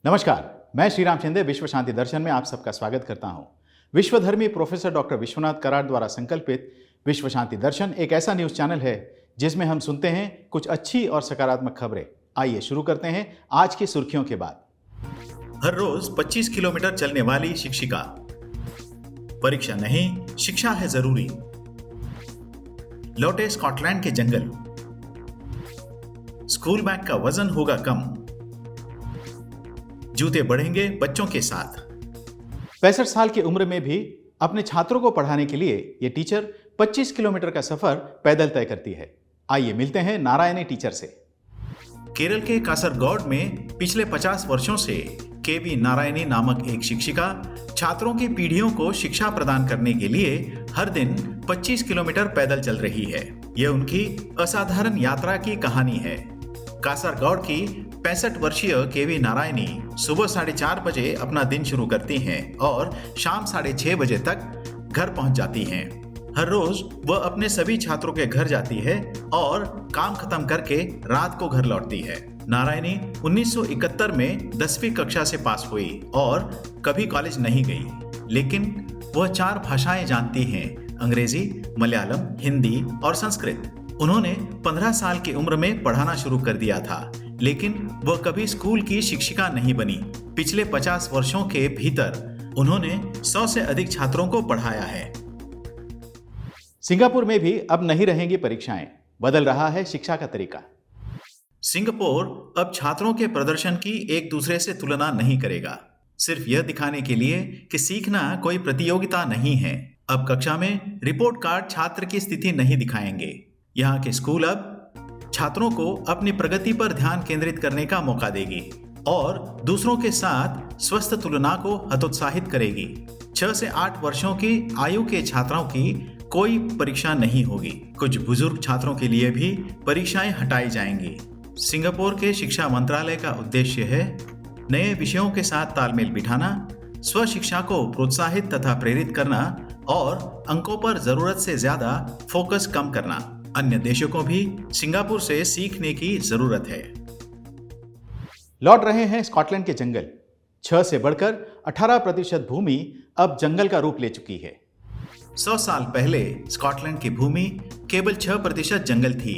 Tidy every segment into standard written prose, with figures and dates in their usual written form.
नमस्कार, मैं श्री राम शिंदे विश्व शांति दर्शन में आप सबका स्वागत करता हूं। विश्वधर्मी प्रोफेसर डॉक्टर विश्वनाथ कराड द्वारा संकल्पित विश्व शांति दर्शन एक ऐसा न्यूज चैनल है जिसमें हम सुनते हैं कुछ अच्छी और सकारात्मक खबरें। आइए शुरू करते हैं आज की सुर्खियों के बाद। हर रोज 25 किलोमीटर चलने वाली शिक्षिका, परीक्षा नहीं शिक्षा है जरूरी। लौटे स्कॉटलैंड के जंगल, स्कूल बैग का वजन होगा कम, जूते बढ़ेंगे बच्चों के साथ। 65 साल की उम्र में भी अपने छात्रों को पढ़ाने के लिए ये टीचर 25 किलोमीटर का सफर पैदल तय करती है। आइए मिलते हैं नारायणी टीचर से। केरल के कासरगोड में पिछले 50 वर्षों से केवी नारायणी नामक एक शिक्षिका छात्रों की पीढ़ियों को शिक्षा प्रदान करने के लिए हर दिन 25 किलोमीटर पैदल चल रही है। यह उनकी असाधारण यात्रा की कहानी है। कासरगोड की 65 वर्षीय केवी नारायणी सुबह 4:30 बजे अपना दिन शुरू करती हैं और शाम 6:30 बजे तक घर पहुंच जाती हैं। हर रोज वह अपने सभी छात्रों के घर जाती है और काम खत्म करके रात को घर लौटती है। नारायणी 1971 में 10वीं कक्षा से पास हुई और कभी कॉलेज नहीं गई, लेकिन वह 4 भाषाएं जानती हैं: अंग्रेजी, मलयालम, हिंदी और संस्कृत। उन्होंने 15 साल की उम्र में पढ़ाना शुरू कर दिया था, लेकिन वह कभी स्कूल की शिक्षिका नहीं बनी। पिछले 50 वर्षों के भीतर उन्होंने 100 से अधिक छात्रों को पढ़ाया है। सिंगापुर में भी अब नहीं रहेंगी परीक्षाएं, बदल रहा है शिक्षा का तरीका। सिंगापुर अब छात्रों के प्रदर्शन की एक दूसरे से तुलना नहीं करेगा, सिर्फ यह दिखाने के लिए कि सीखना कोई प्रतियोगिता नहीं है। अब कक्षा में रिपोर्ट कार्ड छात्र की स्थिति नहीं दिखाएंगे। यहाँ के स्कूल अब छात्रों को अपनी प्रगति पर ध्यान केंद्रित करने का मौका देगी और दूसरों के साथ स्वस्थ तुलना को हतोत्साहित करेगी। 6 से 8 वर्षों की आयु के छात्रों की कोई परीक्षा नहीं होगी। कुछ बुजुर्ग छात्रों के लिए भी परीक्षाएं हटाई जाएंगी। सिंगापुर के शिक्षा मंत्रालय का उद्देश्य है नए विषयों के साथ तालमेल बिठाना, स्व शिक्षा को प्रोत्साहित तथा प्रेरित करना और अंकों पर जरूरत से ज्यादा फोकस कम करना। अन्य देशों को भी सिंगापुर से सीखने की जरूरत है। लौट रहे हैं स्कॉटलैंड के जंगल। 6 से बढ़कर 18% भूमि अब जंगल का रूप ले चुकी है। 100 साल पहले स्कॉटलैंड की भूमि केवल 6% जंगल थी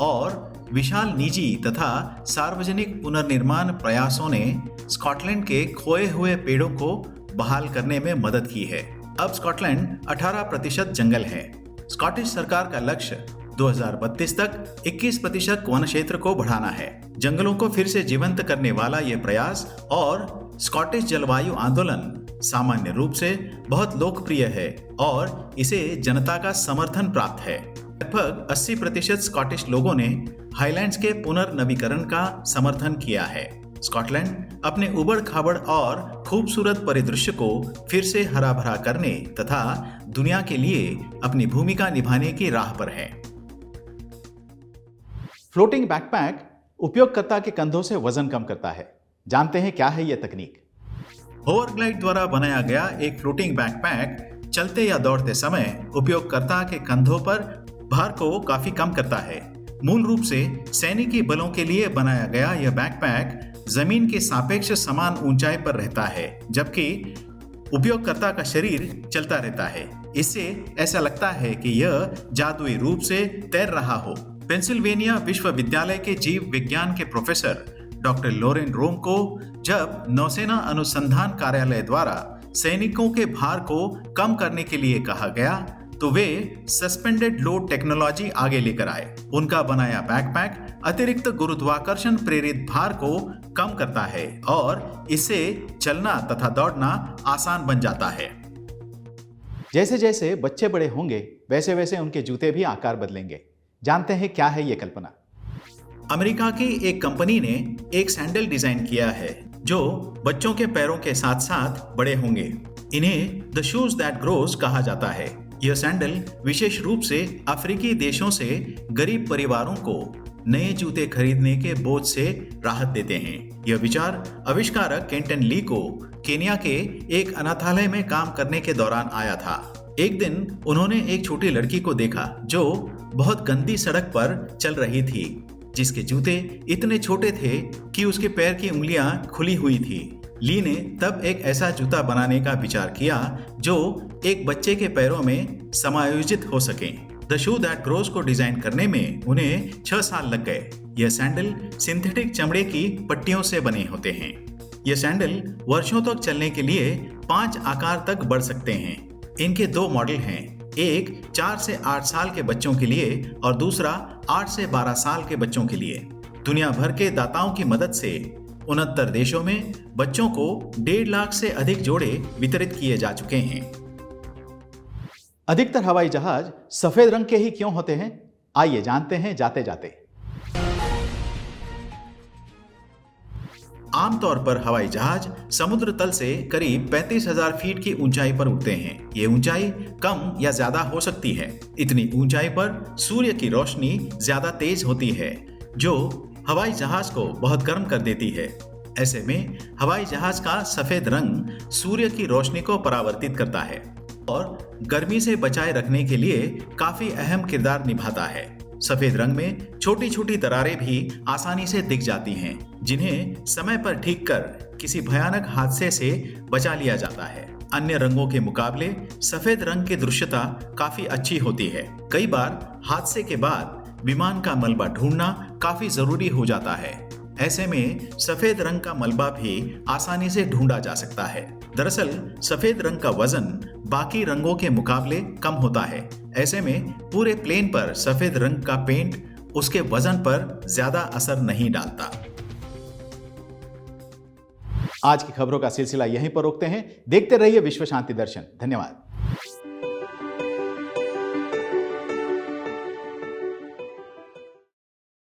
और विशाल निजी तथा सार्वजनिक पुनर्निर्माण प्रयासों ने स्कॉटलैंड के खोए हुए पेड़ों को बहाल करने में मदद की है। अब स्कॉटलैंड 18% जंगल है। स्कॉटिश सरकार का लक्ष्य 2032 तक 21% वन क्षेत्र को बढ़ाना है। जंगलों को फिर से जीवंत करने वाला यह प्रयास और स्कॉटिश जलवायु आंदोलन सामान्य रूप से बहुत लोकप्रिय है और इसे जनता का समर्थन प्राप्त है। लगभग 80% स्कॉटिश लोगों ने हाईलैंड्स के पुनर्नवीकरण का समर्थन किया है। स्कॉटलैंड अपने उबड़ खाबड़ और खूबसूरत परिदृश्य को फिर से हरा भरा करने तथा दुनिया के लिए अपनी भूमिका निभाने की राह पर है। फ्लोटिंग बैकपैक उपयोगकर्ता के कंधों से वजन कम करता है। जानते हैं क्या है यह तकनीक। होवरग्लाइड द्वारा बनाया गया एक फ्लोटिंग बैकपैक चलते या दौड़ते समय उपयोगकर्ता के कंधों पर भार को काफी कम करता है। मूल रूप से सैनिकी बलों के लिए बनाया गया यह बैकपैक जमीन के सापेक्ष समान ऊंचाई पर रहता है, जबकि उपयोगकर्ता का शरीर चलता रहता है। इससे ऐसा लगता है कि यह जादुई रूप से तैर रहा हो। पेंसिल्वेनिया विश्वविद्यालय के जीव विज्ञान के प्रोफेसर डॉक्टर लोरेन रोम को जब नौसेना अनुसंधान कार्यालय द्वारा सैनिकों के भार को कम करने के लिए कहा गया तो वे सस्पेंडेड लोड टेक्नोलॉजी आगे लेकर आए। उनका बनाया बैकपैक अतिरिक्त गुरुत्वाकर्षण प्रेरित भार को कम करता है और इससे चलना तथा दौड़ना आसान बन जाता है। जैसे जैसे बच्चे बड़े होंगे वैसे वैसे उनके जूते भी आकार बदलेंगे। जानते हैं क्या है ये कल्पना। अमेरिका की एक कंपनी ने एक सैंडल डिजाइन किया है जो बच्चों के पैरों के साथ साथ बड़े होंगे। इन्हें द शूज दैट ग्रोज कहा जाता है। यह सैंडल विशेष रूप से अफ्रीकी देशों से गरीब परिवारों को नए जूते खरीदने के बोझ से राहत देते हैं। यह विचार आविष्कारक केंटन ली को केन्या के एक अनाथालय में काम करने के दौरान आया था। एक दिन उन्होंने एक छोटी लड़की को देखा जो बहुत गंदी सड़क पर चल रही थी। जिसके जूते इतने छोटे थे कि उसके पैर की उंगलियां खुली हुई थी। ली ने तब एक ऐसा जूता बनाने का विचार किया जो एक बच्चे के पैरों में समायोजित हो सके। द शू दैट ग्रोज को डिजाइन करने में उन्हें 6 साल लग गए। यह सैंडल सिंथेटिक चमड़े की पट्टियों से बने होते हैं। ये सैंडल वर्षों तक चलने के लिए 5 आकार तक बढ़ सकते हैं। इनके 2 मॉडल हैं, एक 4 से 8 साल के बच्चों के लिए और दूसरा 8 से 12 साल के बच्चों के लिए। दुनिया भर के दाताओं की मदद से 69 देशों में बच्चों को 1.5 लाख से अधिक जोड़े वितरित किए जा चुके हैं। अधिकतर हवाई जहाज सफेद रंग के ही क्यों होते हैं? आइए जानते हैं जाते जाते। आमतौर पर हवाई जहाज समुद्र तल से करीब 35,000 फीट की ऊंचाई पर उड़ते हैं। ये ऊंचाई कम या ज्यादा हो सकती है। इतनी ऊंचाई पर सूर्य की रोशनी ज्यादा तेज होती है, जो हवाई जहाज को बहुत गर्म कर देती है। ऐसे में हवाई जहाज का सफेद रंग सूर्य की रोशनी को परावर्तित करता है और गर्मी से बचाए रखने के लिए काफी अहम किरदार निभाता है। सफेद रंग में छोटी छोटी दरारें भी आसानी से दिख जाती हैं, जिन्हें समय पर ठीक कर किसी भयानक हादसे से बचा लिया जाता है। अन्य रंगों के मुकाबले सफेद रंग की दृश्यता काफी अच्छी होती है। कई बार हादसे के बाद विमान का मलबा ढूंढना काफी जरूरी हो जाता है। ऐसे में सफेद रंग का मलबा भी आसानी से ढूंढा जा सकता है। दरअसल सफेद रंग का वजन बाकी रंगों के मुकाबले कम होता है। ऐसे में पूरे प्लेन पर सफेद रंग का पेंट उसके वजन पर ज्यादा असर नहीं डालता। आज की खबरों का सिलसिला यहीं पर रोकते हैं। देखते रहिए विश्व शांति दर्शन। धन्यवाद।